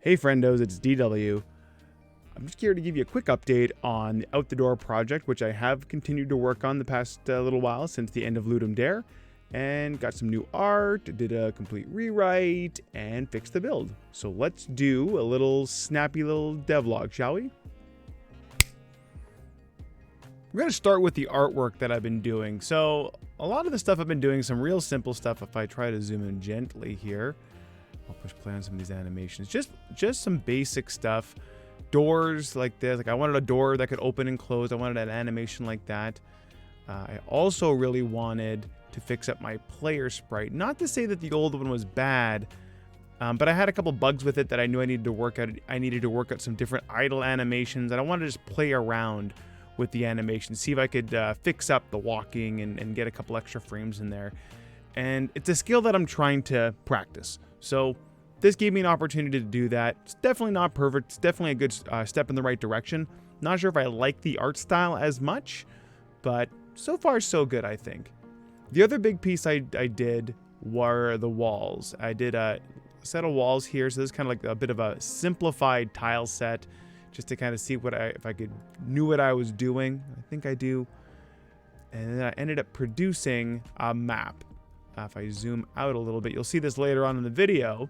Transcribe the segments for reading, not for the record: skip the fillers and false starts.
Hey friendos, it's DW. I'm just here to give you a quick update on the Out the Door project, which I have continued to work on the past little while since the end of LDJAM, and got some new art, did a complete rewrite, and fixed the build. So let's do a little snappy little devlog, shall we? We're going to start with the artwork that I've been doing. So a lot of the stuff I've been doing, some real simple stuff. If I try to zoom in gently here, I'll push play on some of these animations. Just some basic stuff. Doors like this. Like I wanted a door that could open and close. I wanted an animation like that. I also really wanted to fix up my player sprite. Not to say that the old one was bad, but I had a couple bugs with it that I knew I needed to work out. I needed to work out some different idle animations, and I wanted to just play around with the animation, see if I could fix up the walking and get a couple extra frames in there. And it's a skill that I'm trying to practice. So this gave me an opportunity to do that. It's definitely not perfect. It's definitely a good step in the right direction. Not sure if I like the art style as much, but so far so good, I think. The other big piece I did were the walls. I did a set of walls here. So this is kind of like a bit of a simplified tile set, just to kind of see if I knew what I was doing. I think I do. And then I ended up producing a map. If I zoom out a little bit, you'll see this later on in the video.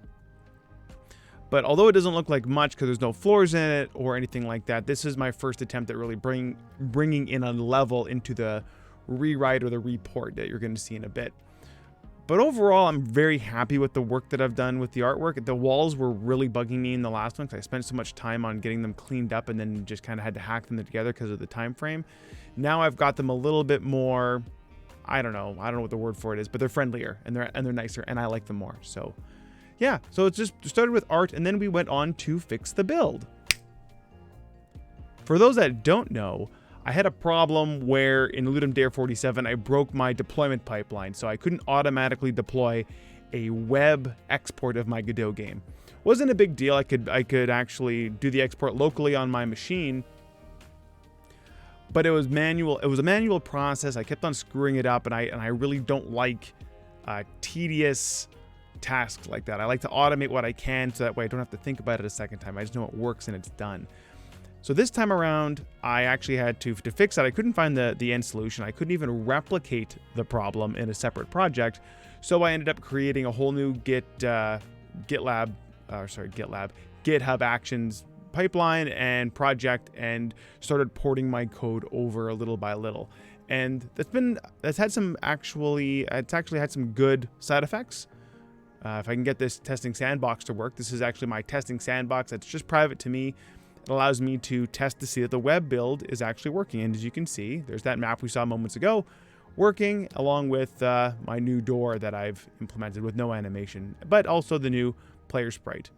But although it doesn't look like much because there's no floors in it or anything like that, this is my first attempt at really bringing in a level into the rewrite or the report that you're going to see in a bit. But overall, I'm very happy with the work that I've done with the artwork. The walls were really bugging me in the last one because I spent so much time on getting them cleaned up and then just kind of had to hack them together because of the time frame. Now I've got them a little bit more, I don't know what the word for it is, but they're friendlier and they're nicer and I like them more. So yeah, so it's just started with art and then we went on to fix the build. For those that don't know, I had a problem where in LDJAM 47 I broke my deployment pipeline, so I couldn't automatically deploy a web export of my Godot game. Wasn't a big deal. I could actually do the export locally on my machine, but it was manual. It was a manual process. I kept on screwing it up, and I really don't like tedious tasks like that. I like to automate what I can so that way I don't have to think about it a second time. I just know it works and it's done. So this time around, I actually had to fix that. I couldn't find the end solution. I couldn't even replicate the problem in a separate project. So I ended up creating a whole new GitHub Actions pipeline and project and started porting my code over little by little. And it's actually had some good side effects. If I can get this testing sandbox to work, this is actually my testing sandbox that's just private to me. It allows me to test to see that the web build is actually working. And as you can see, there's that map we saw moments ago working along with my new door that I've implemented with no animation, but also the new player sprite.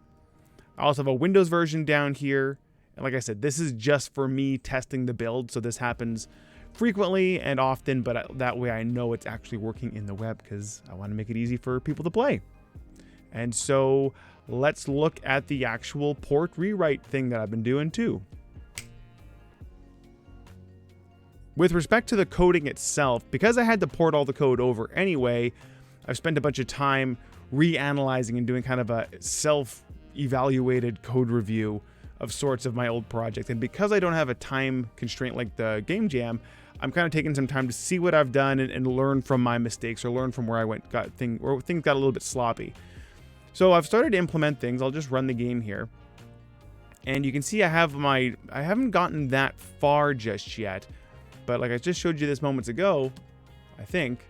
I also have a Windows version down here. And like I said, this is just for me testing the build. So this happens frequently and often, but that way I know it's actually working in the web because I want to make it easy for people to play. And so let's look at the actual port rewrite thing that I've been doing too. With respect to the coding itself, because I had to port all the code over anyway, I've spent a bunch of time reanalyzing and doing kind of a self-evaluated code review of sorts of my old project. And because I don't have a time constraint like the Game Jam, I'm kind of taking some time to see what I've done and learn from my mistakes or learn from where things got a little bit sloppy. So I've started to implement things. I'll just run the game here. And you can see I haven't gotten that far just yet. But like I just showed you this moments ago, I think.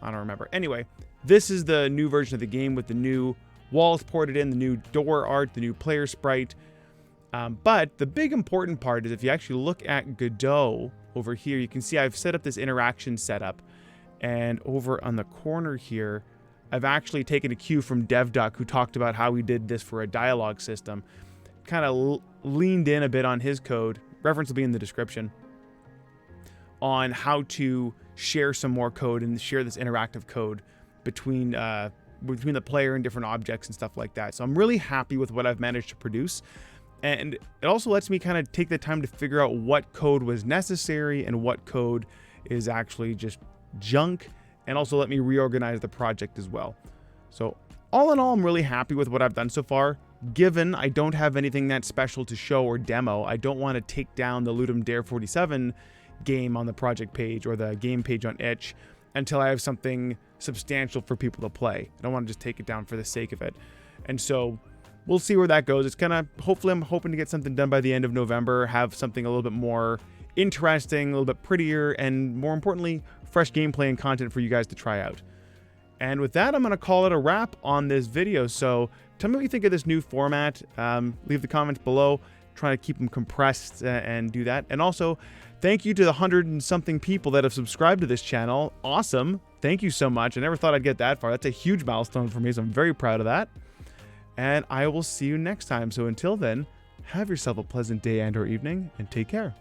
I don't remember. Anyway, this is the new version of the game with the new walls ported in, the new door art, the new player sprite. But the big important part is if you actually look at Godot over here, you can see I've set up this interaction setup. And over on the corner here, I've actually taken a cue from DevDuck, who talked about how he did this for a dialogue system. Kind of leaned in a bit on his code. Reference will be in the description. On how to share some more code and share this interactive code between the player and different objects and stuff like that. So I'm really happy with what I've managed to produce. And it also lets me kind of take the time to figure out what code was necessary and what code is actually just junk, and also let me reorganize the project as well. So all in all, I'm really happy with what I've done so far. given I don't have anything that special to show or demo, I don't want to take down the Ludum Dare 47 game on the project page or the game page on itch until I have something substantial for people to play. I don't want to just take it down for the sake of it. And so we'll see where that goes. It's kind of, hopefully I'm hoping to get something done by the end of November, have something a little bit more interesting, a little bit prettier, and more importantly, fresh gameplay and content for you guys to try out. And with that, I'm going to call it a wrap on this video. So tell me what you think of this new format. Leave the comments below. Try to keep them compressed and do that. And also, thank you to the 100 and something people that have subscribed to this channel. Awesome. Thank you so much. I never thought I'd get that far. That's a huge milestone for me, so I'm very proud of that. And I will see you next time. So until then, have yourself a pleasant day and or evening, and take care.